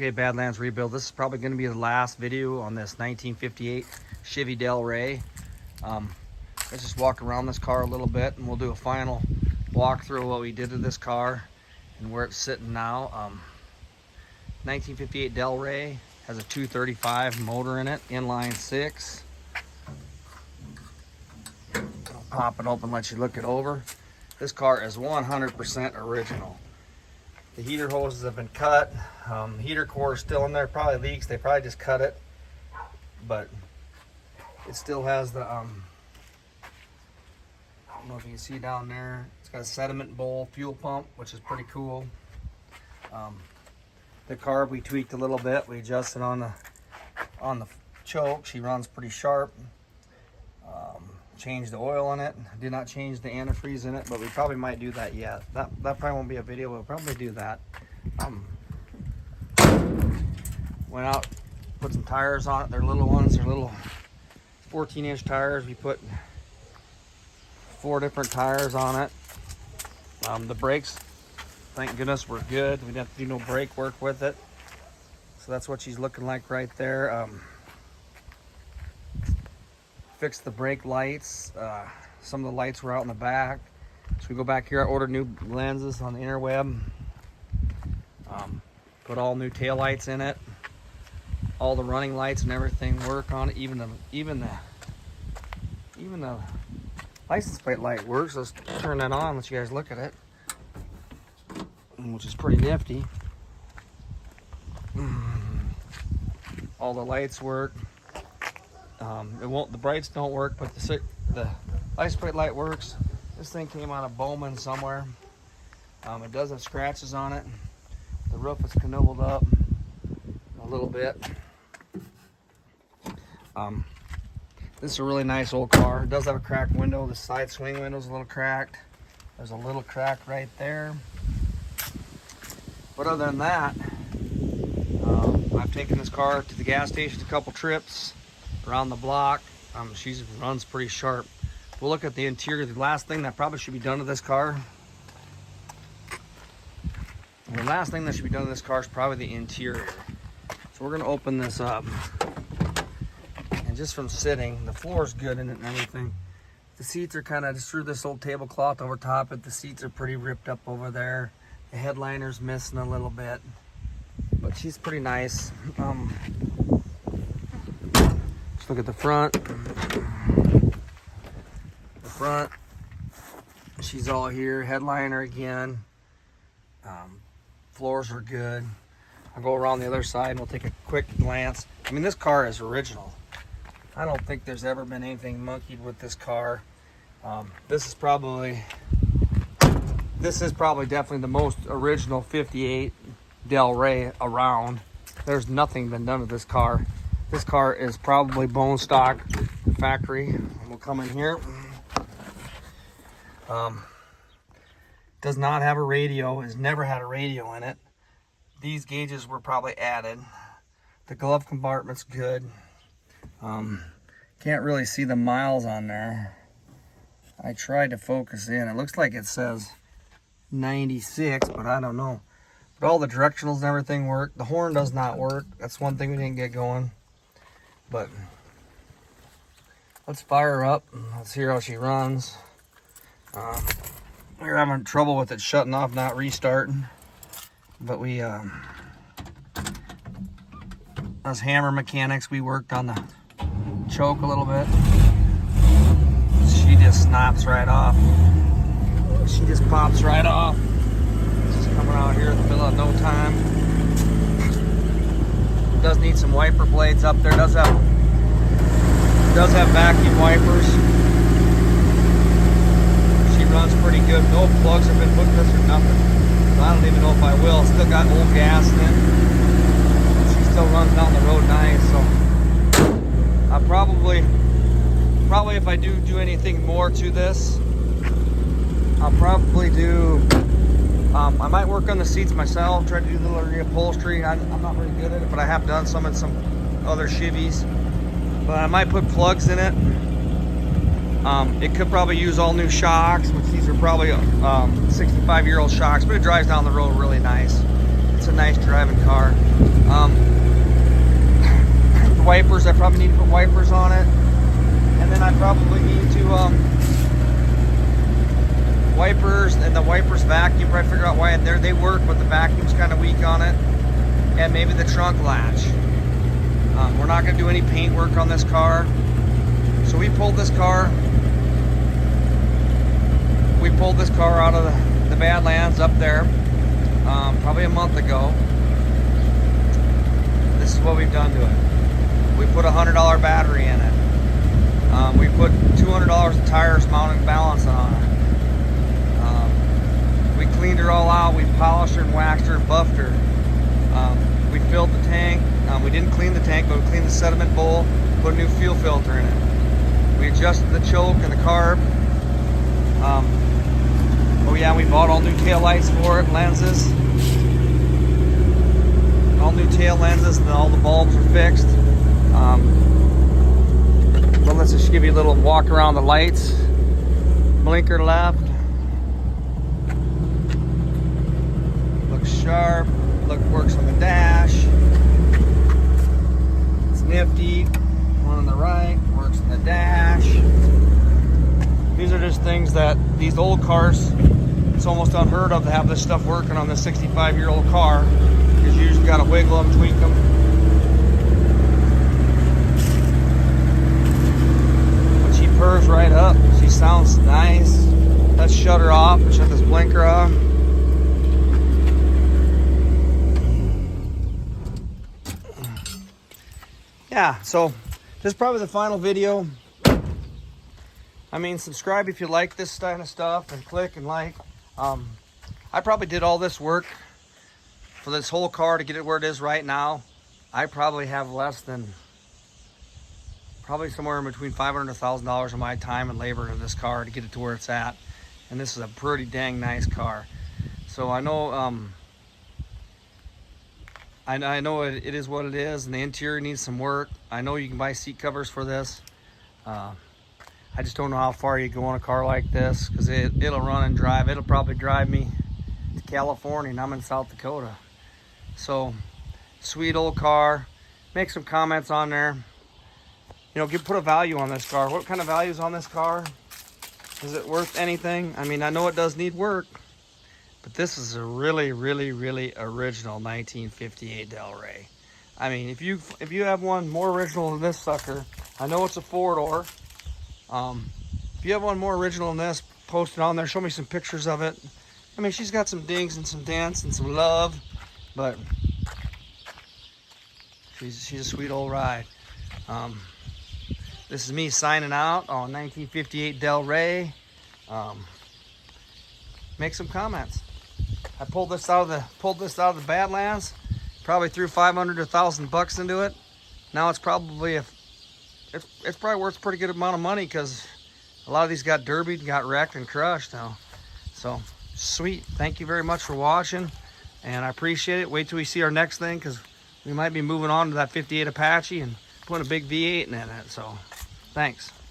Okay, Badlands Rebuild. This is probably going to be the last video on this 1958 Chevy Delray. Let's just walk around this car a little bit and we'll do a final walkthrough of what we did to this car and where it's sitting now. 1958 Delray has a 235 motor in it, inline 6. I'll pop it open, let you look it over. This car is 100% original. The heater hoses have been cut. Heater core is still in there, probably leaks. They probably just cut it, but it still has the, I don't know if you can see down there, it's got a sediment bowl fuel pump, which is pretty cool. The carb we tweaked a little bit. We adjusted on the choke. She runs pretty sharp. Changed the oil in it. Did not change the antifreeze in it, but we probably might do that yet. That probably won't be a video. We'll probably do that. Went out, put some tires on it. They're little ones. They're little 14-inch tires. We put 4 different tires on it. The brakes, thank goodness, were good. We didn't have to do no brake work with it. So that's what she's looking like right there. Fixed the brake lights. Some of the lights were out in the back. So we go back here, I ordered new lenses on the interweb. Put all new tail lights in it. All the running lights and everything work on it. Even the license plate light works. Let's turn that on, let you guys look at it, which is pretty nifty. All the lights work. The brights don't work, but the license plate light works. This thing came out of Bowman somewhere. It does have scratches on it. The roof is knobled up a little bit. This is a really nice old car. It does have a cracked window. The side swing window is a little cracked. There's a little crack right there. But other than that, I've taken this car to the gas station a couple trips around the block. She runs pretty sharp. We'll look at the interior. The last thing that probably should be done to this car, the last thing that should be done to this car is probably the interior. So we're going to open this up. And just from sitting, the floor is good in it and everything. The seats are kind of, just threw this old tablecloth over top of it. The seats are pretty ripped up over there. The headliner's missing a little bit, but she's pretty nice. Just look at the front. The front, she's all here. Headliner again. Floors are good. I'll go around the other side and we'll take a quick glance. I mean, this car is original. I don't think there's ever been anything monkeyed with this car. This is probably definitely the most original 58 Delray around. There's nothing been done with this car. This car is probably bone stock factory. We'll come in here. Does not have a radio. Has never had a radio in it. These gauges were probably added. The glove compartment's good. Can't really see the miles on there. I tried to focus in. It looks like it says 96, but I don't know. But all the directionals and everything work. The horn does not work. That's one thing we didn't get going. But let's fire her up. Let's hear how she runs. We're having trouble with it shutting off, not restarting. But we, us hammer mechanics, we worked on the choke a little bit. She just snaps right off. She just pops right off. She's coming out here in the middle of no time. Does need some wiper blades up there. Does have vacuum wipers. She runs pretty good. No plugs have been put in this or nothing. So I don't even know if I will. Still got old gas in it. She still runs down the road nice. So I probably if I do anything more to this, I'll probably do. I might work on the seats myself, try to do the little reupholstery. I'm not very good at it, but I have done some in some other Chevys. But I might put plugs in it. It could probably use all new shocks, which these are probably 65-year-old shocks, but it drives down the road really nice. It's a nice driving car. wipers. I probably need to put wipers on it. And then I probably need to wipers, and the wipers vacuum. Probably figure out why they work, but the vacuum's kind of weak on it. And maybe the trunk latch. We're not going to do any paint work on this car. So we pulled this car. We pulled this car out of the Badlands up there probably a month ago. This is what we've done to it. We put a $100 battery in it. We put $200 of tires, mounting balance on it. We cleaned her all out. We polished her and waxed her and buffed her. We filled the tank. We didn't clean the tank, but we cleaned the sediment bowl, put a new fuel filter in it. We adjusted the choke and the carb. Oh yeah, we bought all new tail lights for it, lenses. All new tail lenses, and all the bulbs are fixed. Well, let's just give you a little walk around the lights. Blinker left. Looks sharp. Works on the dash. It's nifty. One on the right, works on the dash. These are just things that these old cars, it's almost unheard of to have this stuff working on this 65-year-old car, because you just gotta wiggle them, tweak them. But she purrs right up. She sounds nice. Let's shut her off and shut this blinker off. Yeah, so this is probably the final video. I mean, subscribe if you like this kind of stuff, and click and like. I probably did all this work for this whole car to get it where it is right now. I probably have less than, probably somewhere in between $500 and $1,000 of my time and labor in this car to get it to where it's at. And this is a pretty dang nice car. So I know, I know it is what it is, and the interior needs some work. I know you can buy seat covers for this. I just don't know how far you go on a car like this, because it'll run and drive. It'll probably drive me to California, and I'm in South Dakota. So, sweet old car. Make some comments on there. You know, put a value on this car. What kind of value is on this car? Is it worth anything? I mean, I know it does need work, but this is a really, really, really original 1958 Delray. I mean, if you have one more original than this sucker, I know it's a four-door. If you have one more original than this, post it on there. Show me some pictures of it. I mean, she's got some dings and some dents and some love, but she's a sweet old ride. This is me signing out on 1958 Delray. Make some comments. I pulled this out of the Badlands. Probably threw $500 to $1,000 into it. Now it's probably it's probably worth a pretty good amount of money, because a lot of these got derbied, got wrecked and crushed now. So sweet. Thank you very much for watching, and I appreciate it. Wait till we see our next thing, because we might be moving on to that 58 Apache and putting a big V8 in it. So thanks.